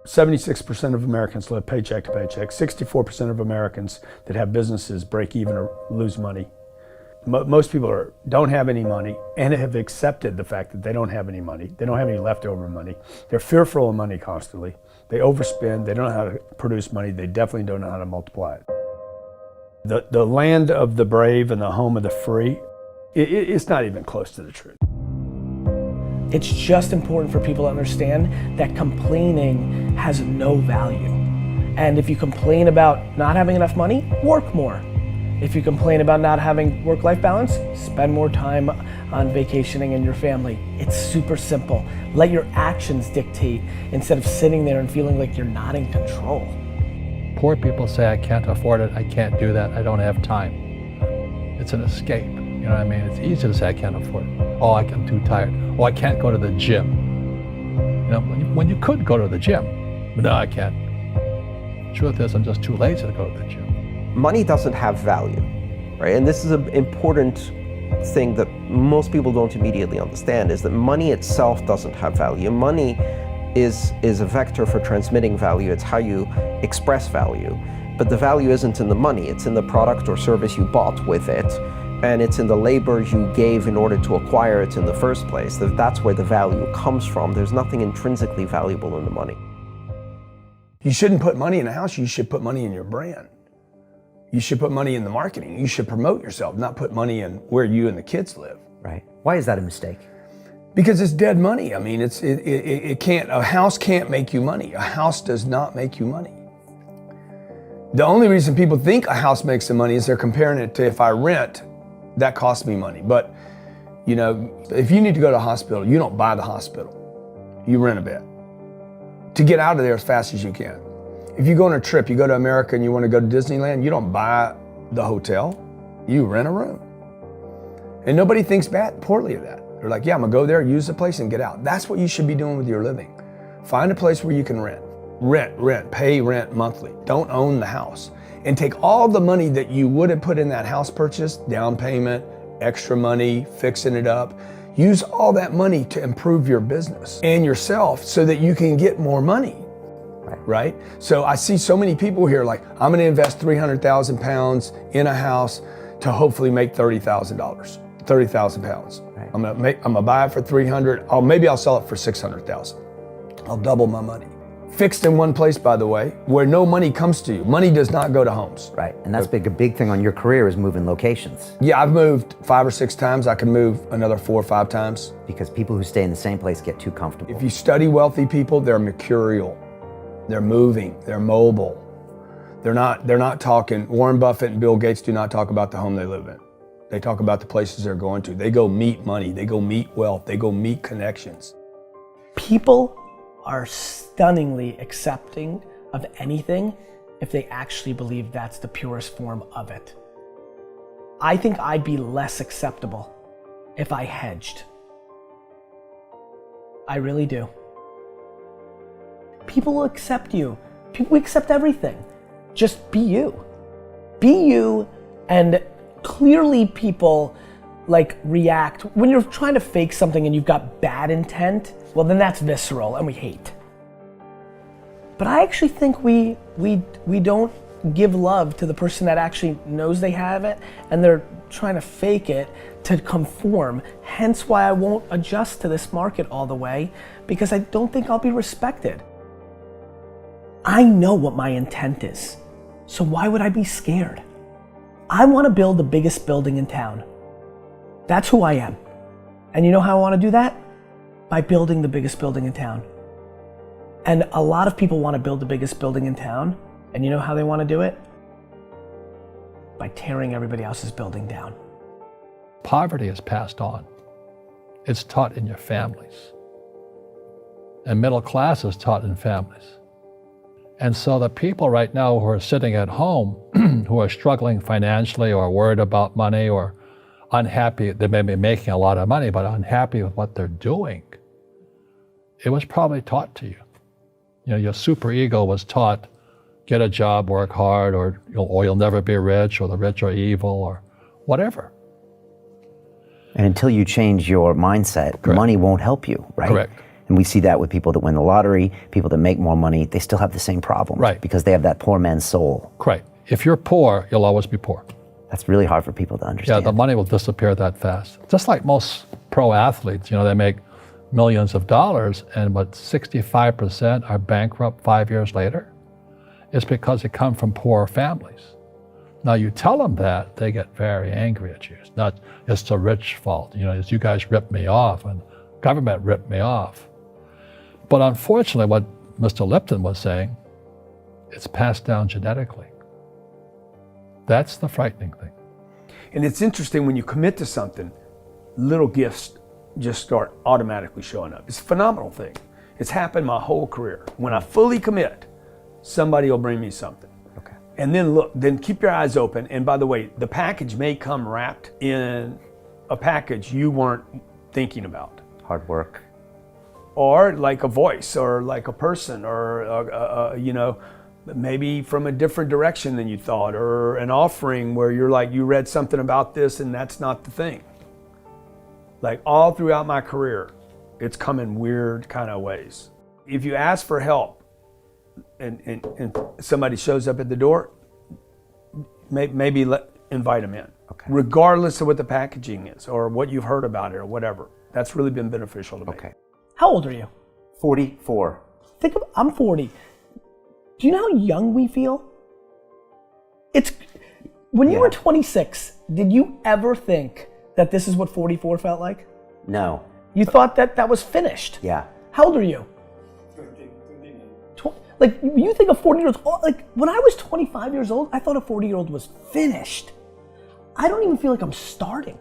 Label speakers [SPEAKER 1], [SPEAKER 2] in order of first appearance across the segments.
[SPEAKER 1] 76% of Americans live paycheck to paycheck. 64% of Americans that have businesses break even or lose money. Most people don't have any money and have accepted the fact that they don't have any money. They don't have any leftover money. They're fearful of money constantly. They overspend. They don't know how to produce money. They definitely don't know how to multiply it. The land of the brave and the home of the free, it's not even close to the truth.
[SPEAKER 2] It's just important for people to understand that complaining has no value. And if you complain about not having enough money, work more. If you complain about not having work-life balance, spend more time on vacationing and your family. It's super simple. Let your actions dictate instead of sitting there and feeling like you're not in control.
[SPEAKER 3] Poor people say, I can't afford it, I can't do that, I don't have time. It's an escape, you know what I mean? It's easy to say I can't afford it. Oh, I'm too tired. Oh, I can't go to the gym. You know, when you could go to the gym, but no, I can't. Truth is, I'm just too lazy to go to the gym.
[SPEAKER 4] Money doesn't have value, right? And this is an important thing that most people don't immediately understand, is that money itself doesn't have value. Money is a vector for transmitting value. It's how you express value. But the value isn't in the money, it's in the product or service you bought with it, and it's in the labor you gave in order to acquire it in the first place. That's where the value comes from. There's nothing intrinsically valuable in the money.
[SPEAKER 1] You shouldn't put money in a house, you should put money in your brand. You should put money in the marketing. You should promote yourself, not put money in where you and the kids live.
[SPEAKER 5] Right. Why is that a mistake?
[SPEAKER 1] Because it's dead money. I mean, it can't, a house can't make you money. A house does not make you money. The only reason people think a house makes them money is they're comparing it to, if I rent, that costs me money. But, you know, if you need to go to a hospital, you don't buy the hospital. You rent a bed to get out of there as fast as you can. If you go on a trip, you go to America and you want to go to Disneyland, you don't buy the hotel, you rent a room. And nobody thinks poorly of that. They're like, yeah, I'm gonna go there, use the place and get out. That's what you should be doing with your living. Find a place where you can rent. Pay rent monthly. Don't own the house. And take all the money that you would have put in that house purchase, down payment, extra money, fixing it up, use all that money to improve your business and yourself so that you can get more money. Right? So I see so many people here like, I'm gonna invest 300,000 pounds in a house to hopefully make $30,000, 30,000 pounds. Right. I'm gonna buy it for 300, maybe I'll sell it for 600,000. I'll double my money. Fixed in one place, by the way, where no money comes to you. Money does not go to homes.
[SPEAKER 5] Right, and that's a big thing on your career is moving locations.
[SPEAKER 1] Yeah, I've moved 5 or 6 times. I can move another 4 or 5 times.
[SPEAKER 5] Because people who stay in the same place get too comfortable.
[SPEAKER 1] If you study wealthy people, they're mercurial. They're moving, they're mobile. They're not talking, Warren Buffett and Bill Gates do not talk about the home they live in. They talk about the places they're going to. They go meet money, they go meet wealth, they go meet connections.
[SPEAKER 2] People are stunningly accepting of anything if they actually believe that's the purest form of it. I think I'd be less acceptable if I hedged. I really do. People will accept you. People accept everything. Just be you. Be you, and clearly people like react. When you're trying to fake something and you've got bad intent, well then that's visceral and we hate. But I actually think we don't give love to the person that actually knows they have it and they're trying to fake it to conform. Hence why I won't adjust to this market all the way, because I don't think I'll be respected. I know what my intent is, so why would I be scared? I want to build the biggest building in town. That's who I am. And you know how I want to do that? By building the biggest building in town. And a lot of people want to build the biggest building in town, and you know how they want to do it? By tearing everybody else's building down.
[SPEAKER 3] Poverty is passed on. It's taught in your families. And middle class is taught in families. And so the people right now who are sitting at home, who are struggling financially or worried about money or unhappy, they may be making a lot of money, but unhappy with what they're doing, it was probably taught to you. You know, your super ego was taught, get a job, work hard, or you'll never be rich, or the rich are evil, or whatever.
[SPEAKER 5] And until you change your mindset,
[SPEAKER 3] Correct.
[SPEAKER 5] Money won't help you, right?
[SPEAKER 3] Correct.
[SPEAKER 5] And we see that with people that win the lottery, people that make more money, they still have the same problem.
[SPEAKER 3] Right.
[SPEAKER 5] Because they have that poor man's soul.
[SPEAKER 3] Right. If you're poor, you'll always be poor.
[SPEAKER 5] That's really hard for people to
[SPEAKER 3] Yeah,
[SPEAKER 5] understand.
[SPEAKER 3] the money will disappear that fast. Just like most pro athletes, they make millions of dollars, and 65% are bankrupt 5 years later. It's because they come from poor families. Now you tell them that, they get very angry at you. It's the rich fault. It's you guys ripped me off and government ripped me off. But unfortunately, what Mr. Lipton was saying, it's passed down genetically. That's the frightening thing.
[SPEAKER 1] And it's interesting when you commit to something, little gifts just start automatically showing up. It's a phenomenal thing. It's happened my whole career. When I fully commit, somebody will bring me something.
[SPEAKER 5] Okay.
[SPEAKER 1] And then keep your eyes open. And by the way, the package may come wrapped in a package you weren't thinking about.
[SPEAKER 5] Hard work.
[SPEAKER 1] Or like a voice, or like a person, or maybe from a different direction than you thought, or an offering where you're like, you read something about this and that's not the thing. Like all throughout my career, it's come in weird kind of ways. If you ask for help and somebody shows up at the door, maybe invite them in.
[SPEAKER 5] Okay.
[SPEAKER 1] Regardless of what the packaging is or what you've heard about it or whatever. That's really been beneficial to me.
[SPEAKER 5] Okay.
[SPEAKER 2] How old are you?
[SPEAKER 5] 44.
[SPEAKER 2] I'm 40. Do you know how young we feel? When you were 26, did you ever think that this is what 44 felt like?
[SPEAKER 5] No.
[SPEAKER 2] You thought that was finished.
[SPEAKER 5] Yeah.
[SPEAKER 2] How old are you? 29. Like, you think a 40-year-old, like when I was 25 years old, I thought a 40-year-old was finished. I don't even feel like I'm starting.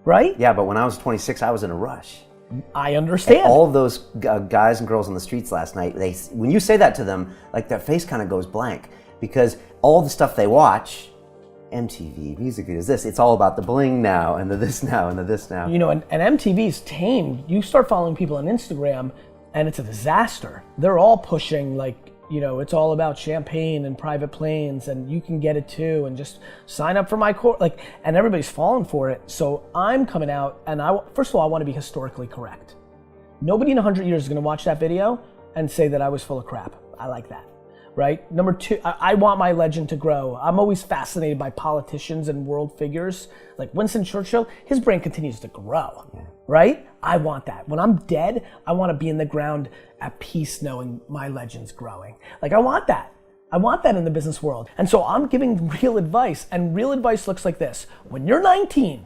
[SPEAKER 2] Right?
[SPEAKER 5] Yeah, but when I was 26, I was in a rush.
[SPEAKER 2] I understand.
[SPEAKER 5] And all of those guys and girls on the streets last night, when you say that to them, like their face kind of goes blank, because all the stuff they watch, MTV, music videos, it's all about the bling now and the this now and the this now.
[SPEAKER 2] And MTV's tamed. You start following people on Instagram and it's a disaster. They're all pushing it's all about champagne and private planes and you can get it too and just sign up for my course. And everybody's falling for it. So I'm coming out and first of all, I want to be historically correct. Nobody in 100 years is going to watch that video and say that I was full of crap. I like that. Right? Number two, I want my legend to grow. I'm always fascinated by politicians and world figures. Like Winston Churchill, his brain continues to grow. Yeah. Right? I want that. When I'm dead, I want to be in the ground at peace knowing my legend's growing. I want that. I want that in the business world. And so I'm giving real advice, and real advice looks like this. When you're 19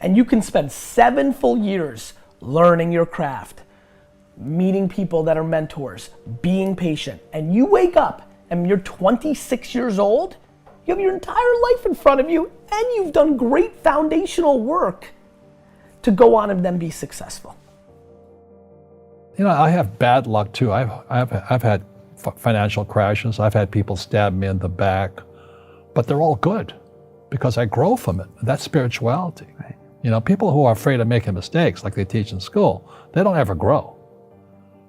[SPEAKER 2] and you can spend 7 full years learning your craft, meeting people that are mentors, being patient, and you wake up and you're 26 years old, you have your entire life in front of you and you've done great foundational work to go on and then be successful.
[SPEAKER 3] I have bad luck too. I've had financial crashes. I've had people stab me in the back, but they're all good because I grow from it. That's spirituality. Right. People who are afraid of making mistakes, like they teach in school, they don't ever grow.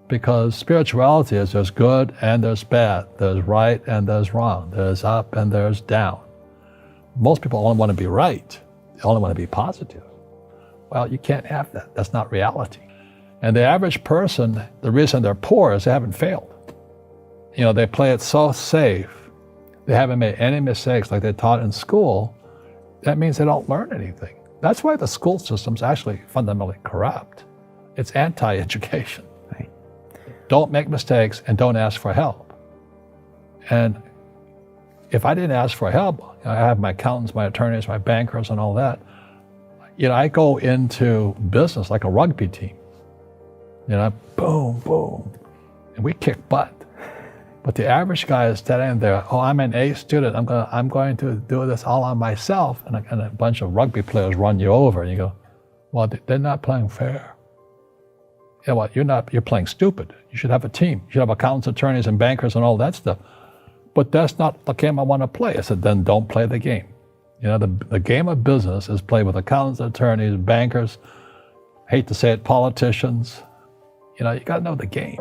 [SPEAKER 3] Because spirituality is there's good and there's bad, there's right and there's wrong, there's up and there's down. Most people only want to be right. They only want to be positive. Well, you can't have that. That's not reality. And the average person, the reason they're poor is they haven't failed. They play it so safe. They haven't made any mistakes like they taught in school. That means they don't learn anything. That's why the school system's actually fundamentally corrupt. It's anti-education.
[SPEAKER 5] Right.
[SPEAKER 3] Don't make mistakes and don't ask for help. And if I didn't ask for help, I have my accountants, my attorneys, my bankers and all that. I go into business like a rugby team. Boom, boom. And we kick butt. But the average guy is standing there, I'm an A student, I'm going to do this all on myself. And a bunch of rugby players run you over and you go, well, they're not playing fair. You know what, you're playing stupid. You should have a team. You should have accountants, attorneys, and bankers and all that stuff. But that's not the game I want to play. I said, then don't play the game. The game of business is played with accountants, attorneys, bankers, hate to say it, politicians. You got to know the game.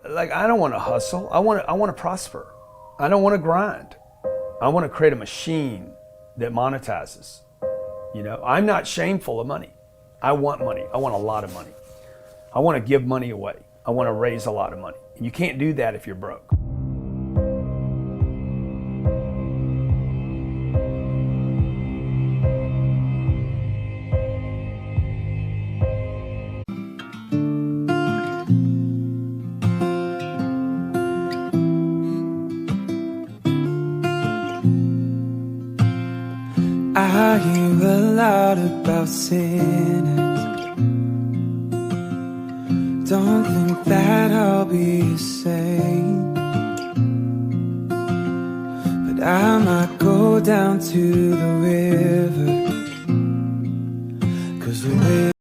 [SPEAKER 1] I don't want to hustle. I want to prosper. I don't want to grind. I want to create a machine that monetizes. I'm not shameful of money. I want money. I want a lot of money. I want to give money away. I want to raise a lot of money. You can't do that if you're broke.
[SPEAKER 6] I hear a lot about sinners. Don't think that I'll be the same, but I might go down to the river, 'cause the river